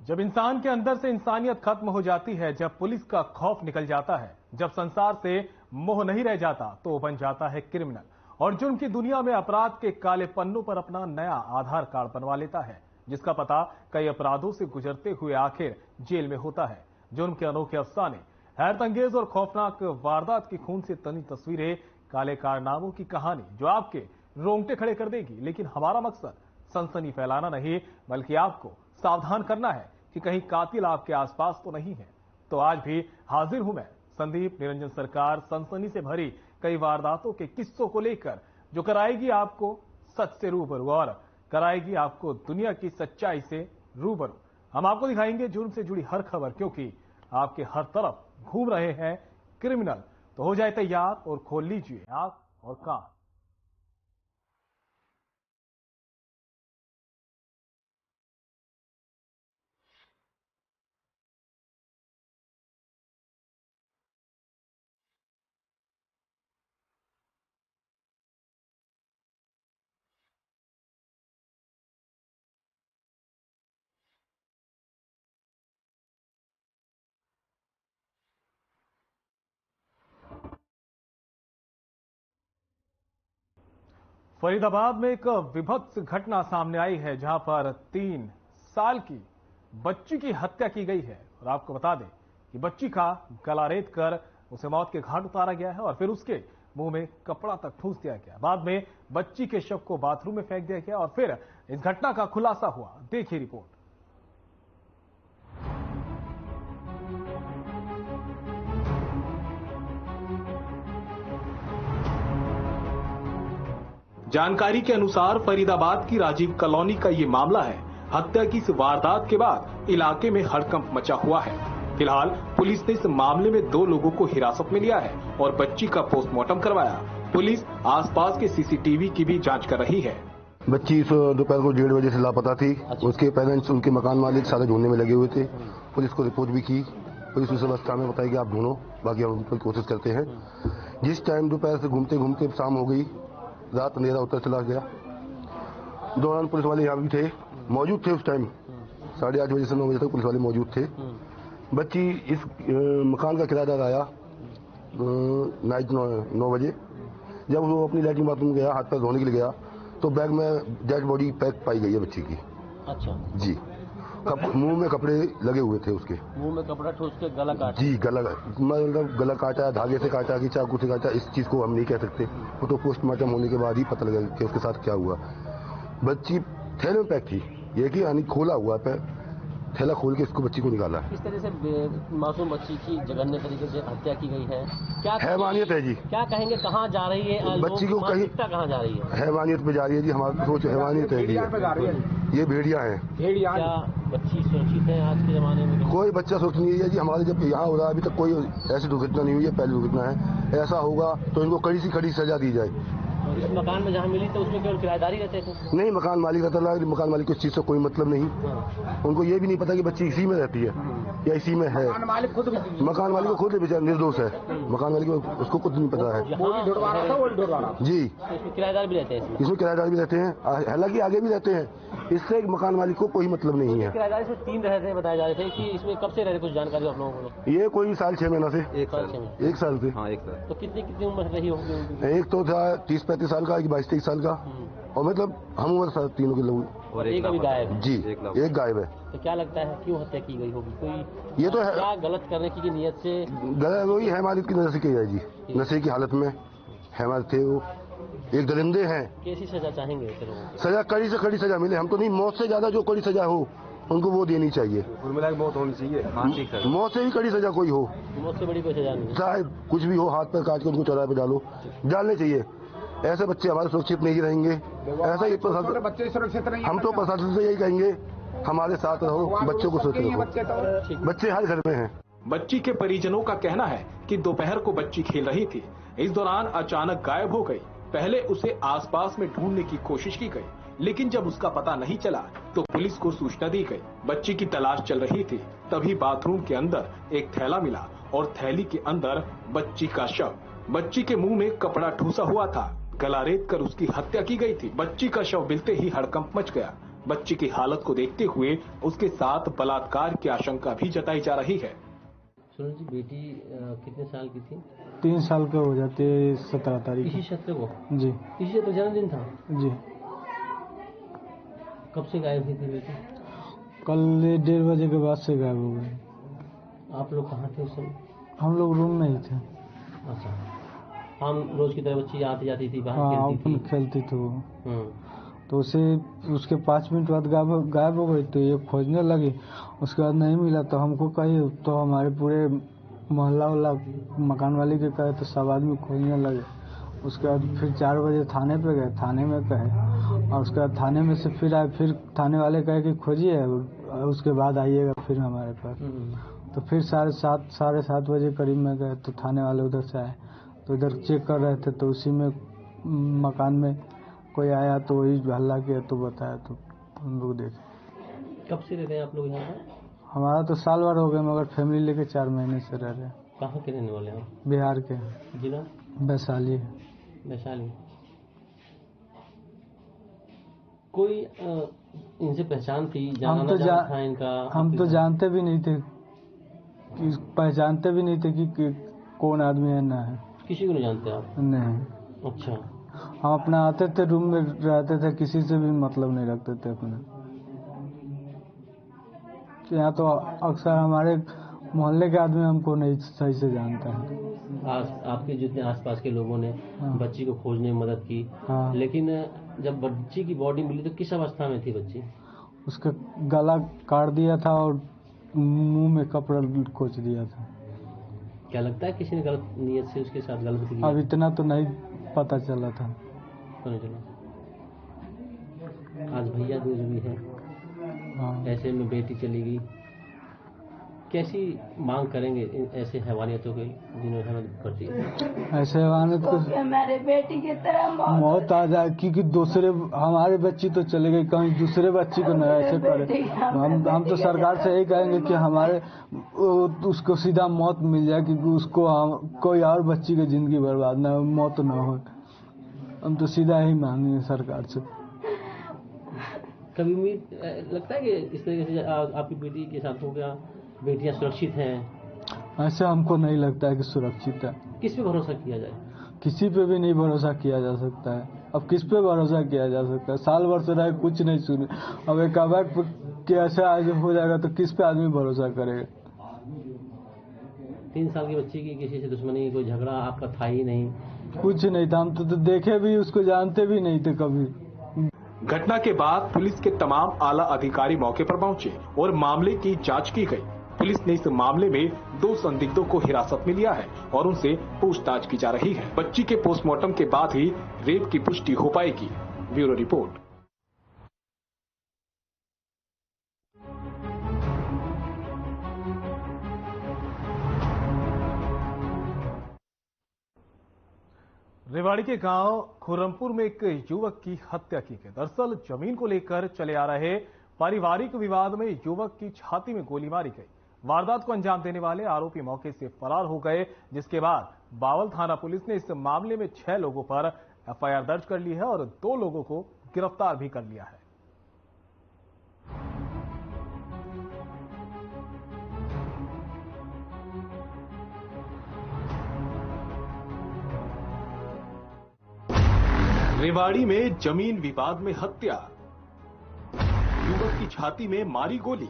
जब इंसान के अंदर से इंसानियत खत्म हो जाती है, जब पुलिस का खौफ निकल जाता है, जब संसार से मोह नहीं रह जाता, तो वो बन जाता है क्रिमिनल और जुर्म की दुनिया में अपराध के काले पन्नों पर अपना नया आधार कार्ड बनवा लेता है, जिसका पता कई अपराधों से गुजरते हुए आखिर जेल में होता है। जुर्म के अनोखे अफसाने, हैरतअंगेज और खौफनाक वारदात की खून से तनी तस्वीरें, काले कारनामों की कहानी जो आपके रोंगटे खड़े कर देगी। लेकिन हमारा मकसद सनसनी फैलाना नहीं, बल्कि आपको सावधान करना है कि कहीं कातिल आपके आसपास तो नहीं है। तो आज भी हाजिर हूं मैं, संदीप निरंजन सरकार, सनसनी से भरी कई वारदातों के किस्सों को लेकर, जो कराएगी आपको सच से रूबरू और कराएगी आपको दुनिया की सच्चाई से रूबरू। हम आपको दिखाएंगे जुर्म से जुड़ी हर खबर, क्योंकि आपके हर तरफ घूम रहे हैं क्रिमिनल। तो हो जाए तैयार और खोल लीजिए आंख और कान। फरीदाबाद में एक विभत्स घटना सामने आई है, जहां पर 3 साल की बच्ची की हत्या की गई है। और आपको बता दें कि बच्ची का गला रेत कर उसे मौत के घाट उतारा गया है और फिर उसके मुंह में कपड़ा तक ठूंस दिया गया। बाद में बच्ची के शव को बाथरूम में फेंक दिया गया और फिर इस घटना का खुलासा हुआ। देखिए रिपोर्ट। जानकारी के अनुसार फरीदाबाद की राजीव कॉलोनी का ये मामला है। हत्या की इस वारदात के बाद इलाके में हड़कंप मचा हुआ है। फिलहाल पुलिस ने इस मामले में 2 लोगों को हिरासत में लिया है और बच्ची का पोस्टमार्टम करवाया। पुलिस आसपास के सीसीटीवी की भी जांच कर रही है। बच्ची दोपहर को 1:30 बजे से लापता थी। उसके पेरेंट्स, उनके मकान मालिक सारे ढूंढने में लगे हुए थे। पुलिस को रिपोर्ट भी की। पुलिस उस अवस्था में बताई कि आप ढूंढो, बाकी हम उन पर कोशिश करते हैं। जिस टाइम दोपहर से घूमते घूमते शाम हो गई, रात अंधेरा होता चला गया। दौरान पुलिस वाले यहाँ भी थे, मौजूद थे। उस टाइम 8:30 बजे से 9 बजे तक पुलिस वाले मौजूद थे। बच्ची इस मकान का किराएदार आया नाइट 9 बजे। जब वो अपनी लैट्रिन बाथरूम गया, हाथ पैर धोने के लिए गया, तो बैग में डेड बॉडी पैक पाई गई है बच्ची की। अच्छा जी। मुंह में कपड़े लगे हुए थे उसके। मुंह में कपड़ा ठूस के गला काटा? जी, मतलब गला काटा, धागे से काटा कि चाकू से काटा, इस चीज को हम नहीं कह सकते। वो तो पोस्टमार्टम होने के बाद ही पता लगा कि उसके साथ क्या हुआ। बच्ची थैले में पैक थी, ये कि यानी खोला हुआ पे थैला खोल के इसको बच्ची को निकाला। इस तरह से मासूम बच्ची की जघन्य तरीके से हत्या की गई है। क्या हैवानियत है जी। क्या कहेंगे, कहाँ जा रही है बच्ची को? कहीं कहाँ जा रही है? हैवानियत पे जा रही है जी। हमारी सोच हैवानियत है जी। ये भेड़िया है। क्या बच्ची सुरक्षित है आज के जमाने में? कोई बच्चा सुरक्षित नहीं है जी। हमारे जब यहाँ हो रहा है, अभी तक कोई ऐसी दुर्घटना नहीं हुई है, पहली दुर्घटना है। ऐसा होगा तो इनको कड़ी से कड़ी सजा दी जाए। इस मकान में जहाँ मिली तो उसमें केवल किराएदारी रहते थे? नहीं, मकान मालिक रहता था। मकान मालिक को इस चीज से कोई मतलब नहीं। उनको ये भी नहीं पता कि बच्ची इसी में रहती है या इसी में है। मकान मालिक को खुद बेचारा निर्दोष है। मकान मालिक को उसको कुछ नहीं पता है जी। इसमें किराएदार भी रहते हैं? इसमें किराएदार भी रहते हैं, हालांकि आगे भी रहते हैं। इससे मकान मालिक को कोई मतलब नहीं है। किराएदार इसमें 3 रहते हैं बताए जा रहे थे कि इसमें कब से रहते? कुछ जानकारी आप लोगों को? ये कोई साल 6 महीना से। 1 साल से? 1 साल से। हाँ, 1 साल। तो कितनी उम्र रही होगी? एक तो था 30-35 साल का, 22-23 साल का, और मतलब हम उम्र तीनों के लोग। और एक अभी गायब है? जी, एक गायब है। तो क्या लगता है क्यों हत्या की गई होगी? कोई ये तो है, क्या गलत करने की नीयत से? गलत वही हैवानियत की नजर से की है जी। नशे की हालत में हैवान थे वो, एक दरिंदे हैं। कैसी सजा चाहेंगे? सजा कड़ी से कड़ी सजा मिले। हम तो नहीं, मौत से ज्यादा जो कड़ी सजा हो उनको वो देनी चाहिए। मौत होनी चाहिए। मौत से भी कड़ी सजा कोई हो। मौत से बड़ी कोई सजा नहीं, चाहे कुछ भी हो, हाथ पैर काट के उनको चौराहे पे डालने चाहिए। ऐसे बच्चे हमारे सुरक्षित नहीं रहेंगे। ऐसा ही बच्चे सुरक्षित नहीं। हम तो प्रशासन से यही कहेंगे, हमारे साथ रहो, बच्चों को सुरक्षित रखो। बच्चे हर घर में हैं। बच्ची के परिजनों का कहना है कि दोपहर को बच्ची खेल रही थी। इस दौरान अचानक गायब हो गई। पहले उसे आसपास में ढूंढने की कोशिश की गई, लेकिन जब उसका पता नहीं चला तो पुलिस को सूचना दी गई। बच्ची की तलाश चल रही थी, तभी बाथरूम के अंदर एक थैला मिला और थैली के अंदर बच्ची का शव। बच्ची के मुंह में कपड़ा ठूसा हुआ था, गला रेत कर उसकी हत्या की गई थी। बच्ची का शव मिलते ही हड़कंप मच गया। बच्ची की हालत को देखते हुए उसके साथ बलात्कार की आशंका भी जताई जा रही है। सुनो जी, बेटी कितने साल की थी? 3 साल का हो जाते 17 तारीख इसी सत्र को? जी इसी सत्र जन्मदिन था? जी। कब से गायब हुई थी बेटी? कल 1:30 बजे के बाद से गायब हो गई। आप लोग कहाँ थे उस समय? हम लोग रूम में ही थे। अच्छा, हम रोज की तरह बच्ची आती जाती थी, बाहर हाँ, खेलती थी? खेलती थी वो। तो उसके 5 मिनट बाद गायब हो गई। तो ये खोजने लगी, उसके बाद नहीं मिला तो हमको कही, तो हमारे पूरे मोहल्ला वाला मकान वाली के कहे तो सब आदमी खोजने लगे। उसके बाद फिर 4 बजे थाने पे गए, थाने में कहे, और उसके बाद थाने में से फिर आए, फिर थाने वाले कहे कि खोजिए, उसके बाद आइएगा फिर हमारे पास। तो फिर 7:30 बजे करीब में गए तो थाने वाले उधर से आए, तो इधर चेक कर रहे थे, तो उसी में मकान में कोई आया तो वही हल्ला किया तो बताया, तो हम लोग देखे। कब से रहते हैं आप लोग यहाँ पर? हमारा तो साल भर हो गए, मगर फैमिली लेके 4 महीने से रह रहे हैं। कहाँ के रहने वाले हैं? बिहार के। जिला? वैशाली। वैशाली। कोई इनसे पहचान थी? हम था इनका? हम तो जानते भी नहीं थे, पहचानते भी नहीं थे कि कौन आदमी है ना है। किसी को नहीं जानते आप? नहीं। अच्छा। हम अपना आते थे, रूम में रहते थे, किसी से भी मतलब नहीं रखते थे अपने। यहाँ तो अक्सर हमारे मोहल्ले के आदमी हमको नहीं सही से जानते हैं। आपके जितने आसपास के लोगों ने बच्ची को खोजने में मदद की, लेकिन जब बच्ची की बॉडी मिली तो किस अवस्था में थी बच्ची? उसका गला काट दिया था और मुंह में कपड़ा खोच दिया था। क्या लगता है किसी ने गलत नियत से उसके साथ गलत किया? अब इतना तो नहीं पता चला था। नहीं चला। आज भैया दूज भी है। ऐसे में बेटी चली गई, कैसी मांग करेंगे ऐसे हैवानियतों के जिन्होंने मदद कर दी? ऐसे हैवानियत को हमारे बेटी की तरह मौत आ जाए, क्योंकि दूसरे हमारे बच्ची तो चले गई, कहीं दूसरे बच्ची को न ऐसे करे। हम तो सरकार से यही कहेंगे कि हमारे उसको सीधा मौत मिल जाए, क्योंकि उसको कोई और बच्ची की जिंदगी बर्बाद ना हो, मौत ना हो। हम तो सीधा ही मांगेंगे सरकार से। कभी उम्मीद लगता है कि इस तरीके से आपकी बेटी के साथ हो गया, बेटियां सुरक्षित हैं? ऐसा हमको नहीं लगता है कि सुरक्षित है। किस पे भरोसा किया जाए? किसी पे भी नहीं भरोसा किया जा सकता है। अब किस पे भरोसा किया जा सकता है? साल भर से रहे, कुछ नहीं सुने, अब एक अवैध के ऐसा हो जाएगा तो किस पे आदमी भरोसा करेगा? 3 साल की बच्ची की किसी से दुश्मनी, कोई झगड़ा आपका था ही नहीं? कुछ नहीं था, हम तो देखे भी, उसको जानते भी नहीं थे कभी। घटना के बाद पुलिस के तमाम आला अधिकारी मौके पर पहुंचे और मामले की जांच की गई। पुलिस ने इस मामले में 2 संदिग्धों को हिरासत में लिया है और उनसे पूछताछ की जा रही है। बच्ची के पोस्टमार्टम के बाद ही रेप की पुष्टि हो पाएगी। Bureau report. रेवाड़ी के गांव खुरमपुर में एक युवक की हत्या की गई। दरअसल जमीन को लेकर चले आ रहे पारिवारिक विवाद में युवक की छाती में गोली मारी गई। वारदात को अंजाम देने वाले आरोपी मौके से फरार हो गए, जिसके बाद बावल थाना पुलिस ने इस मामले में 6 लोगों पर एफआईआर दर्ज कर ली है और 2 लोगों को गिरफ्तार भी कर लिया है। रेवाड़ी में जमीन विवाद में हत्या, युवक की छाती में मारी गोली,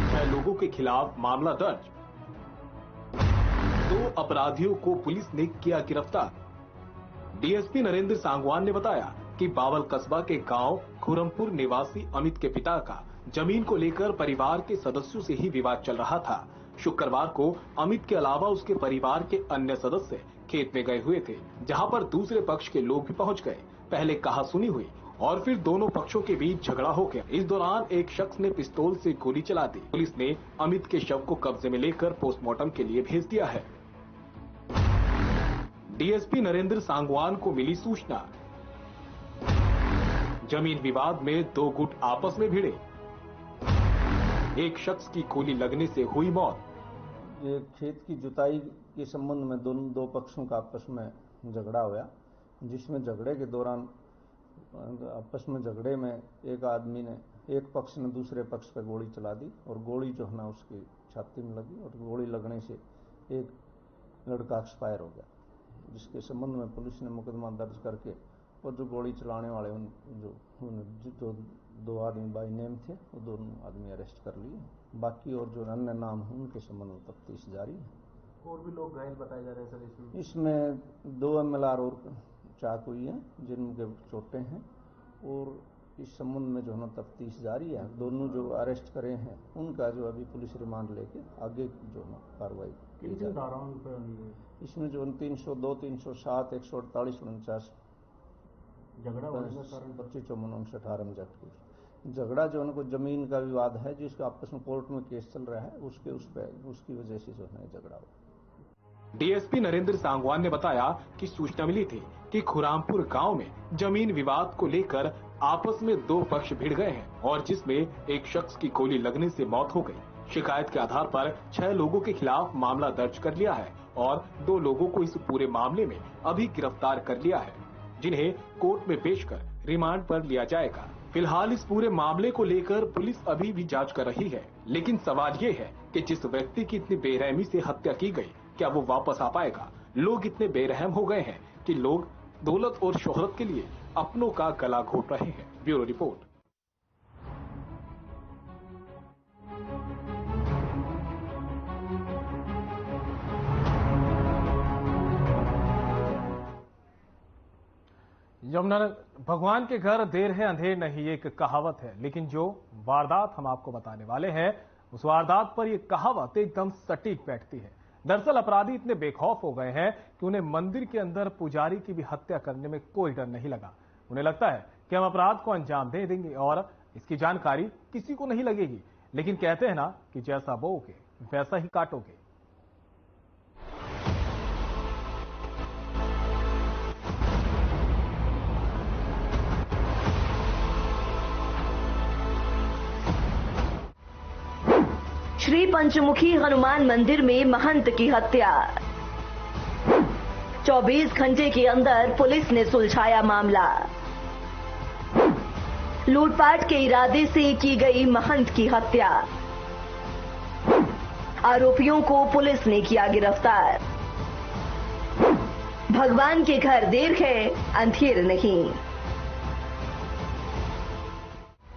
6 लोगों के खिलाफ मामला दर्ज, 2 अपराधियों को पुलिस ने किया गिरफ्तार। डीएसपी नरेंद्र सांगवान ने बताया कि बावल कस्बा के गांव खुरमपुर निवासी अमित के पिता का जमीन को लेकर परिवार के सदस्यों से ही विवाद चल रहा था। शुक्रवार को अमित के अलावा उसके परिवार के अन्य सदस्य खेत में गए हुए थे, जहां पर दूसरे पक्ष के लोग भी पहुंच गए। पहले कहासुनी हुई और फिर दोनों पक्षों के बीच झगड़ा हो गया। इस दौरान एक शख्स ने पिस्तौल से गोली चला दी। पुलिस ने अमित के शव को कब्जे में लेकर पोस्टमार्टम के लिए भेज दिया है। डीएसपी नरेंद्र सांगवान को मिली सूचना, जमीन विवाद में 2 गुट आपस में भिड़े, एक शख्स की गोली लगने से हुई मौत। ये खेत की जुताई के संबंध में 2 पक्षों का आपस में झगड़ा हुआ, जिसमें झगड़े के दौरान आपस में झगड़े में एक आदमी ने, एक पक्ष ने दूसरे पक्ष पर गोली चला दी और गोली जो है ना उसकी छाती में लगी और गोली लगने से एक लड़का एक्सपायर हो गया, जिसके संबंध में पुलिस ने मुकदमा दर्ज करके और जो गोली चलाने वाले जो दो आदमी बाई नेम थे वो दोनों आदमी अरेस्ट कर लिए। बाकी और जो अन्य नाम हैं उनके संबंध में तफ्तीश जारी है। और भी लोग घायल बताए जा रहे हैं सर इसमें 2 MLR और चाक हुई है जिनके चोटें हैं और इस संबंध में जो है ना तफ्तीश जारी है। दोनों जो अरेस्ट करे हैं उनका जो अभी पुलिस रिमांड लेके आगे जो है कार्रवाई की जा रही है। इसमें जो 302, 307, 148, 49 झगड़ा 25, 54, 18 में झगड़ा जो है कोई जमीन का विवाद है जिसका आपस में कोर्ट में केस चल रहा है, उसकी वजह से जो है झगड़ा हुआ। डीएसपी नरेंद्र सांगवान ने बताया कि सूचना मिली थी कि खुरामपुर गांव में जमीन विवाद को लेकर आपस में 2 पक्ष भिड़ गए हैं और जिसमें एक शख्स की गोली लगने से मौत हो गई। शिकायत के आधार पर 6 लोगों के खिलाफ मामला दर्ज कर लिया है और 2 लोगों को इस पूरे मामले में अभी गिरफ्तार कर लिया है, जिन्हें कोर्ट में पेश कर रिमांड पर लिया जाएगा। फिलहाल इस पूरे मामले को लेकर पुलिस अभी भी जांच कर रही है, लेकिन सवाल ये है कि जिस व्यक्ति की इतनी बेरहमी से हत्या की गई, क्या वो वापस आ पाएगा? लोग इतने बेरहम हो गए हैं कि लोग दौलत और शोहरत के लिए अपनों का गला घोट रहे हैं। Bureau report. यमुनानगर, भगवान के घर देर है अंधेर नहीं, एक कहावत है, लेकिन जो वारदात हम आपको बताने वाले हैं उस वारदात पर यह कहावत एकदम सटीक बैठती है। दरअसल अपराधी इतने बेखौफ हो गए हैं कि उन्हें मंदिर के अंदर पुजारी की भी हत्या करने में कोई डर नहीं लगा। उन्हें लगता है कि हम अपराध को अंजाम दे देंगे और इसकी जानकारी किसी को नहीं लगेगी, लेकिन कहते हैं ना कि जैसा बोओगे वैसा ही काटोगे। श्री पंचमुखी हनुमान मंदिर में महंत की हत्या। 24 घंटे के अंदर पुलिस ने सुलझाया मामला। लूटपाट के इरादे से की गई महंत की हत्या। आरोपियों को पुलिस ने किया गिरफ्तार। भगवान के घर देर है अंधेर नहीं।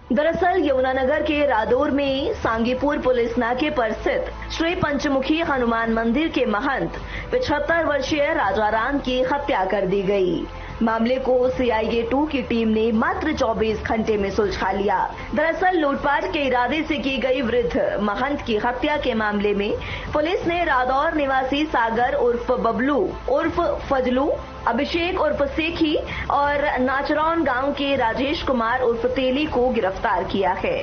दरअसल यमुनानगर के रादौर में सांगीपुर पुलिस नाके पर स्थित श्री पंचमुखी हनुमान मंदिर के महंत 75 वर्षीय राजाराम की हत्या कर दी गई। मामले को CIA 2 की टीम ने मात्र 24 घंटे में सुलझा लिया। दरअसल लूटपाट के इरादे से की गई वृद्ध महंत की हत्या के मामले में पुलिस ने रादौर निवासी सागर उर्फ बबलू उर्फ फजलू, अभिषेक उर्फ सेखी और नाचरौन गांव के राजेश कुमार उर्फ तेली को गिरफ्तार किया है।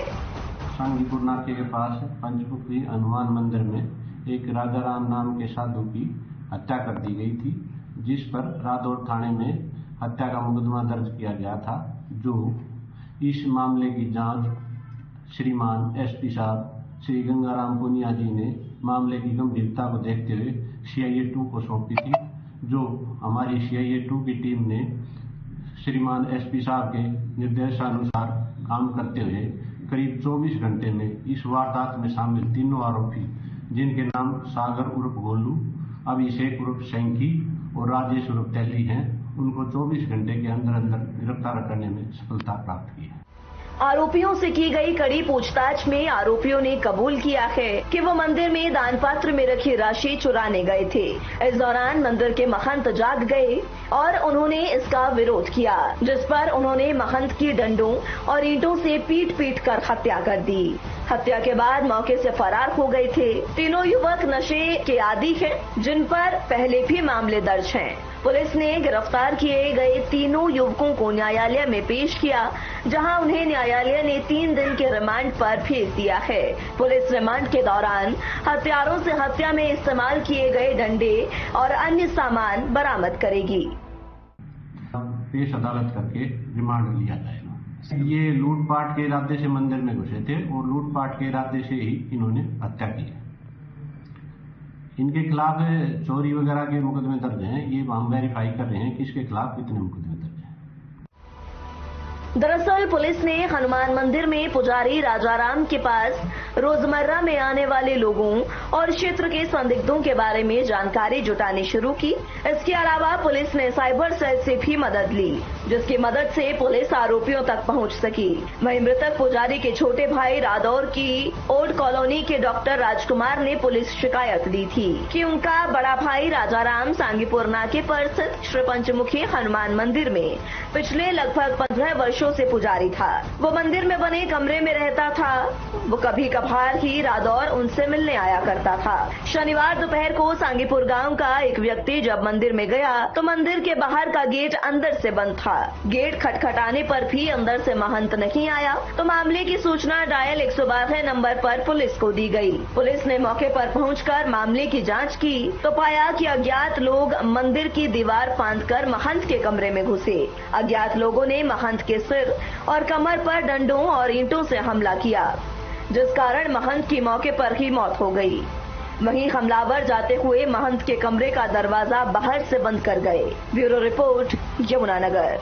सांगीपुर नाके के पास पंचमुखी हनुमान मंदिर में एक राजाराम नाम के साधु की हत्या कर दी गई थी, जिस पर रादौर थाने में हत्या का मुकदमा दर्ज किया गया था। जो इस मामले की जांच श्रीमान SP साहब श्री गंगाराम पुनिया जी ने मामले की गंभीरता को देखते हुए CIA 2 को सौंपी थी। जो हमारी CIA 2 की टीम ने श्रीमान SP साहब के निर्देशानुसार काम करते हुए करीब 24 घंटे में इस वारदात में शामिल तीनों आरोपी, जिनके नाम सागर उर्फ गोलू, अभिषेक उर्फ शंकी और राजेश उर्फ तेली हैं, उनको 24 घंटे के अंदर गिरफ्तार करने में सफलता प्राप्त की है। आरोपियों से की गई कड़ी पूछताछ में आरोपियों ने कबूल किया है कि वो मंदिर में दान पात्र में रखी राशि चुराने गए थे। इस दौरान मंदिर के महंत जाग गए और उन्होंने इसका विरोध किया, जिस पर उन्होंने महंत की डंडों और ईंटों से पीट कर हत्या कर दी। हत्या के बाद मौके से फरार हो गए थे। तीनों युवक नशे के आदी हैं, जिन पर पहले भी मामले दर्ज हैं। पुलिस ने गिरफ्तार किए गए तीनों युवकों को न्यायालय में पेश किया, जहां उन्हें न्यायालय ने 3 दिन के रिमांड पर भेज दिया है। पुलिस रिमांड के दौरान हथियारों से हत्या में इस्तेमाल किए गए डंडे और अन्य सामान बरामद करेगी। पेश अदालत करके रिमांड लिया जाएगा। ये लूटपाट के इरादे से मंदिर में घुसे थे और लूटपाट के इरादे से ही इन्होंने हत्या की है। इनके खिलाफ चोरी वगैरह के मुकदमे दर्ज हैं। ये हम वेरीफाई कर रहे हैं कि इसके खिलाफ कितने मुकदमे दर्ज हैं। दरअसल पुलिस ने हनुमान मंदिर में पुजारी राजाराम के पास रोजमर्रा में आने वाले लोगों और क्षेत्र के संदिग्धों के बारे में जानकारी जुटानी शुरू की। इसके अलावा पुलिस ने साइबर सेल से भी मदद ली, जिसकी मदद से पुलिस आरोपियों तक पहुंच सकी। वहीं मृतक पुजारी के छोटे भाई रादौर की ओल्ड कॉलोनी के डॉक्टर राजकुमार ने पुलिस शिकायत दी थी कि उनका बड़ा भाई राजाराम सांगीपुर नाके पर स्थित श्री पंचमुखी हनुमान मंदिर में पिछले लगभग 15 वर्षों से पुजारी था। वो मंदिर में बने कमरे में रहता था। वो कभी कभार ही रादौर उनसे मिलने आया करता था। शनिवार दोपहर को सांगीपुर गांव का एक व्यक्ति जब मंदिर में गया तो मंदिर के बाहर का गेट अंदर से बंद था। गेट खटखटाने पर भी अंदर से महंत नहीं आया तो मामले की सूचना डायल 112 नंबर पर पुलिस को दी गई। पुलिस ने मौके पर पहुंचकर मामले की जांच की तो पाया कि अज्ञात लोग मंदिर की दीवार फांदकर महंत के कमरे में घुसे। अज्ञात लोगों ने महंत के सिर और कमर पर डंडों और ईंटों से हमला किया, जिस कारण महंत की मौके पर ही मौत हो गई। वहीं हमलावर जाते हुए महंत के कमरे का दरवाजा बाहर से बंद कर गए। Bureau report, Yamunanagar.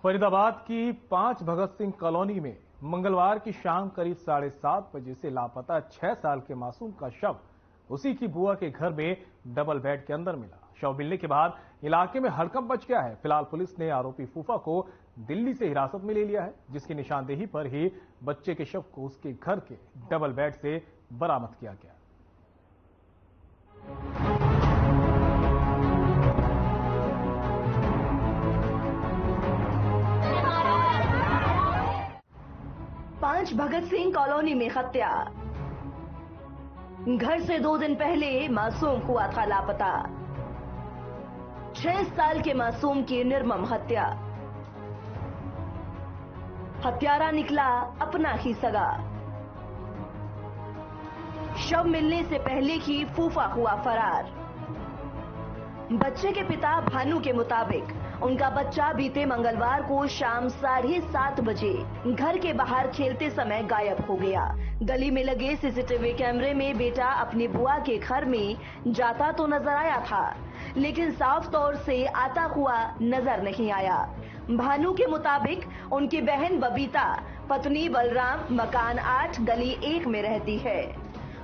फरीदाबाद की 5 भगत सिंह कॉलोनी में मंगलवार की शाम करीब 7:30 बजे से लापता 6 साल के मासूम का शव उसी की बुआ के घर में डबल बेड के अंदर मिला। शव मिलने के बाद इलाके में हड़कंप मच गया है। फिलहाल पुलिस ने आरोपी फूफा को दिल्ली से हिरासत में ले लिया है, जिसकी निशानदेही पर ही बच्चे के शव को उसके घर के डबल बेड से बरामद किया गया। 5 भगत सिंह कॉलोनी में हत्या। घर से 2 दिन पहले मासूम हुआ था लापता। 6 साल के मासूम की निर्मम हत्या। हत्यारा निकला अपना ही सगा। शव मिलने से पहले ही फूफा हुआ फरार। बच्चे के पिता भानु के मुताबिक उनका बच्चा बीते मंगलवार को शाम 7:30 बजे घर के बाहर खेलते समय गायब हो गया। गली में लगे सीसीटीवी कैमरे में बेटा अपनी बुआ के घर में जाता तो नजर आया था, लेकिन साफ तौर से आता हुआ नजर नहीं आया। भानु के मुताबिक उनकी बहन बबीता पत्नी बलराम मकान 8 गली 1 में रहती है।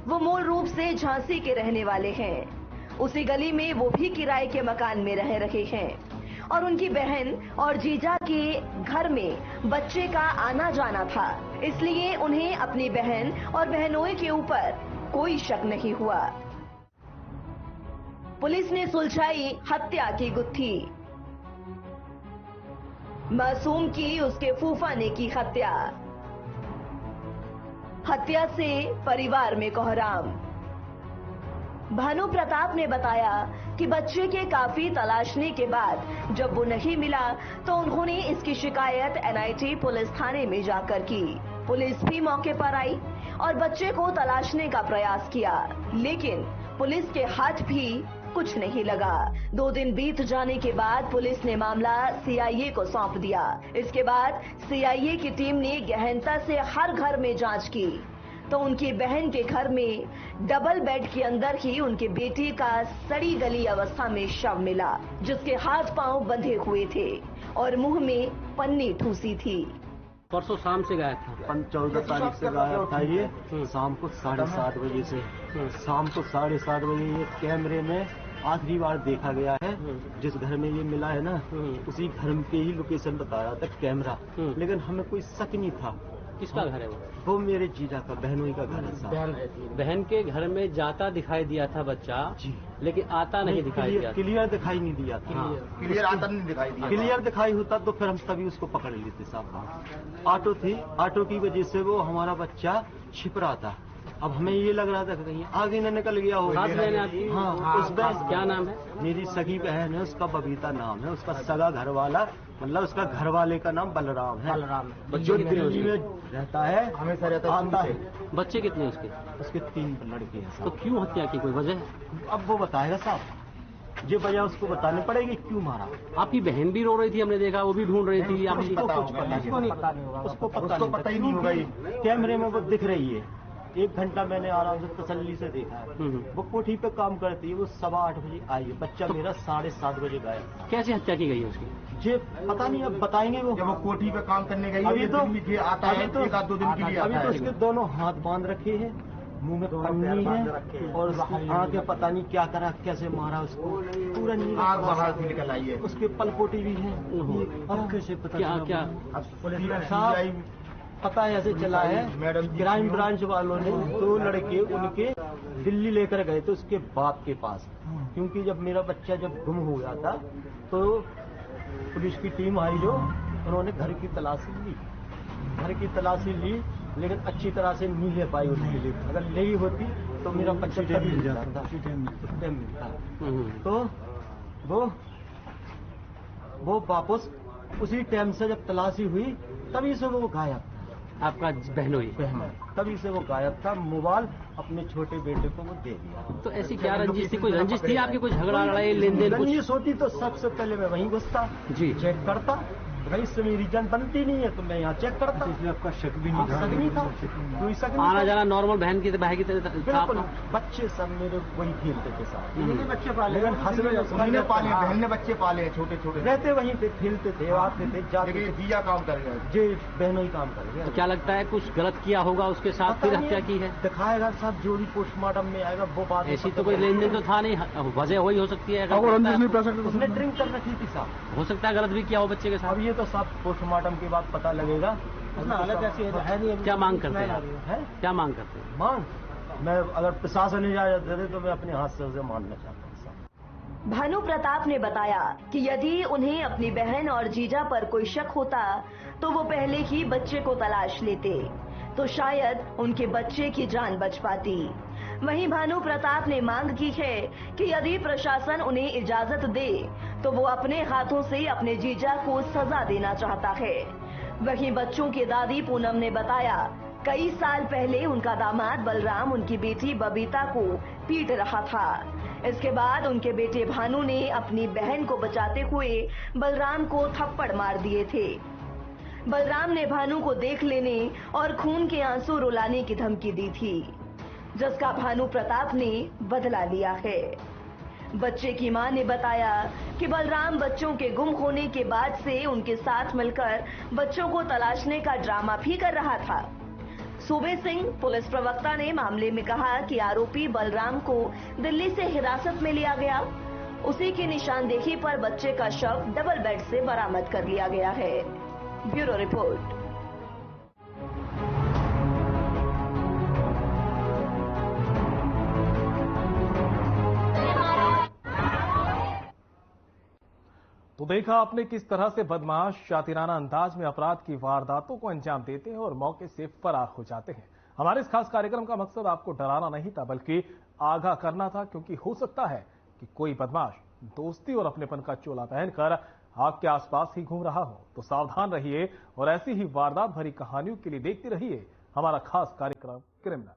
वो मूल रूप से झांसी के रहने वाले हैं। उसी गली में वो भी किराए के मकान में रह रहे हैं और उनकी बहन और जीजा के घर में बच्चे का आना जाना था, इसलिए उन्हें अपनी बहन और बहनोई के ऊपर कोई शक नहीं हुआ। पुलिस ने सुलझाई हत्या की गुत्थी। मासूम की उसके फूफा ने की हत्या। हत्या से परिवार में कोहराम। भानु प्रताप ने बताया कि बच्चे के काफी तलाशने के बाद जब वो नहीं मिला तो उन्होंने इसकी शिकायत एनआईटी पुलिस थाने में जाकर की। पुलिस भी मौके पर आई और बच्चे को तलाशने का प्रयास किया, लेकिन पुलिस के हाथ भी कुछ नहीं लगा। 2 दिन बीत जाने के बाद पुलिस ने मामला सीआईए को सौंप दिया। इसके बाद सीआईए की टीम ने गहनता से हर घर में जांच की तो उनकी बहन के घर में डबल बेड के अंदर ही उनकी बेटी का सड़ी गली अवस्था में शव मिला, जिसके हाथ पांव बंधे हुए थे और मुंह में पन्नी ठूसी थी। परसों शाम से गायब था। 14 तारीख से गायब था ये। शाम को 7:30 बजे से शाम को 7:30 बजे ये कैमरे में आखिरी बार देखा गया है। जिस घर में ये मिला है ना, उसी घर पे ही लोकेशन बताया था कैमरा, लेकिन हमें कोई शक नहीं था। किसका घर है वो मेरे जीजा का, बहनोई का घर है। बहन के घर में जाता दिखाई दिया था बच्चा जी, लेकिन आता नहीं दिखाई दिया। क्लियर दिखाई नहीं दिया था। क्लियर आता नहीं दिखाई दिया। क्लियर दिखाई होता तो फिर हम तभी उसको पकड़ लेते साहब। ऑटो थी, ऑटो की वजह से वो हमारा बच्चा छिप रहा था। अब हमें ये लग रहा था कि कहीं आगे न निकल गया हो। हाँ, उस बहन क्या नाम है? मेरी सगी बहन है, उसका बबीता नाम है। उसका सगा घर वाला, मतलब उसका घर वाले का नाम बलराम है। जो दिल्ली में रहता है, हमेशा रहता है। बच्चे कितने उसके? उसके 3 लड़के हैं। तो क्यों हत्या की, कोई वजह? अब वो बताएगा साहब। ये वजह उसको बतानी पड़ेगी क्यों मारा। आपकी बहन भी रो रही थी, हमने देखा, वो भी ढूंढ रही थी। आप उसको कुछ पता नहीं होगा। कैमरे में वो दिख रही है। 1 घंटा मैंने आराम से तसल्ली से देखा है। वो कोठी पे काम करती है। वो 8:15 बजे आई है। बच्चा मेरा 7:30 बजे गया। कैसे हत्या की गई है उसकी? ये पता नहीं, अब बताएंगे वो। जब वो कोठी पे काम करने गई अभी तो आता है, 1-2 दिन के लिए अभी तो उसके दोनों हाथ बांध रखे हैं, मुंह में पन्नी है और आगे पता नहीं क्या करा, कैसे मारा उसको। पूरा आग बाहर से निकल आई है। उसके पलपोटी भी है। अब कैसे पता क्या क्या साहब पता है ऐसे चला है। क्राइम ब्रांच वालों ने 2 लड़के उनके दिल्ली लेकर गए थे उसके बाप के पास, क्योंकि जब मेरा बच्चा जब गुम हो गया था तो पुलिस की टीम आई, जो उन्होंने घर की तलाशी ली, लेकिन अच्छी तरह से नहीं ले पाई उसके लिए। अगर ले होती तो मेरा बच्चा तभी मिल जाता, उस टाइम मिलता। तो वो वापस उसी टाइम से जब तलाशी हुई तभी से वो गायब। आपका बहन हुई? तभी से वो गायब था। मोबाइल अपने छोटे बेटे को वो दे दिया। तो ऐसी क्या रंजिश थी? कोई रंजिश थी आपकी? कुछ झगड़ा लड़ाई लेन देन? रंजिश होती तो सबसे पहले मैं वहीं घुसता जी, चेक करता। भाई से मेरी जान बनती नहीं है तो मैं यहाँ चेक करता। इसलिए आपका शक भी नहीं था? कोई शक नहीं। आना जाना नॉर्मल बहन की भाई की तरह? बिल्कुल। बच्चे सब मेरे वही खेलते थे साथ। बच्चे पाले, बहन ने बच्चे पाले छोटे छोटे, रहते वहीं पे, खेलते थे, आते थे, जाते। दिया काम कर गया, जे बहनों ही काम कर गया। तो क्या लगता है कुछ गलत किया होगा उसके साथ, फिर हत्या की है? दिखाएगा साहब, जो भी पोस्टमार्टम में आएगा वो बात। ऐसी तो कोई लेन देन तो था नहीं, वजह वही हो सकती है। उसने ड्रिंक कर रखी थी साहब। हो सकता है गलत भी किया हो बच्चे के साथ। अब ये तो साहब पोस्टमार्टम के बाद पता लगेगा। हालत ऐसी है। क्या मांग करते हैं? क्या मांग करते हैं? मांग मैं अगर प्रशासन इजाजत दे दे तो मैं अपने हाथ से उसे मानना चाहता हूँ। भानु प्रताप ने बताया कि यदि उन्हें अपनी बहन और जीजा पर कोई शक होता तो वो पहले ही बच्चे को तलाश लेते, तो शायद उनके बच्चे की जान बच पाती। वहीं भानु प्रताप ने मांग की है कि यदि प्रशासन उन्हें इजाजत दे तो वो अपने हाथों से अपने जीजा को सजा देना चाहता है। वहीं बच्चों की दादी पूनम ने बताया, कई साल पहले उनका दामाद बलराम उनकी बेटी बबीता को पीट रहा था। इसके बाद उनके बेटे भानु ने अपनी बहन को बचाते हुए बलराम को थप्पड़ मार दिए थे। बलराम ने भानु को देख लेने और खून के आंसू रुलाने की धमकी दी थी, जिसका भानु प्रताप ने बदला लिया है। बच्चे की मां ने बताया कि बलराम बच्चों के गुम होने के बाद से उनके साथ मिलकर बच्चों को तलाशने का ड्रामा भी कर रहा था। सूबे सिंह पुलिस प्रवक्ता ने मामले में कहा कि आरोपी बलराम को दिल्ली से हिरासत में लिया गया। उसी की निशानदेही पर बच्चे का शव डबल बेड से बरामद कर लिया गया है। Bureau report. तो देखा आपने किस तरह से बदमाश शातिराना अंदाज में अपराध की वारदातों को अंजाम देते हैं और मौके से फरार हो जाते हैं। हमारे इस खास कार्यक्रम का मकसद आपको डराना नहीं था, बल्कि आगाह करना था, क्योंकि हो सकता है कि कोई बदमाश दोस्ती और अपनेपन का चोला पहनकर आपके आसपास ही घूम रहा हो। तो सावधान रहिए और ऐसी ही वारदात भरी कहानियों के लिए देखते रहिए हमारा खास कार्यक्रम क्रिमिनल।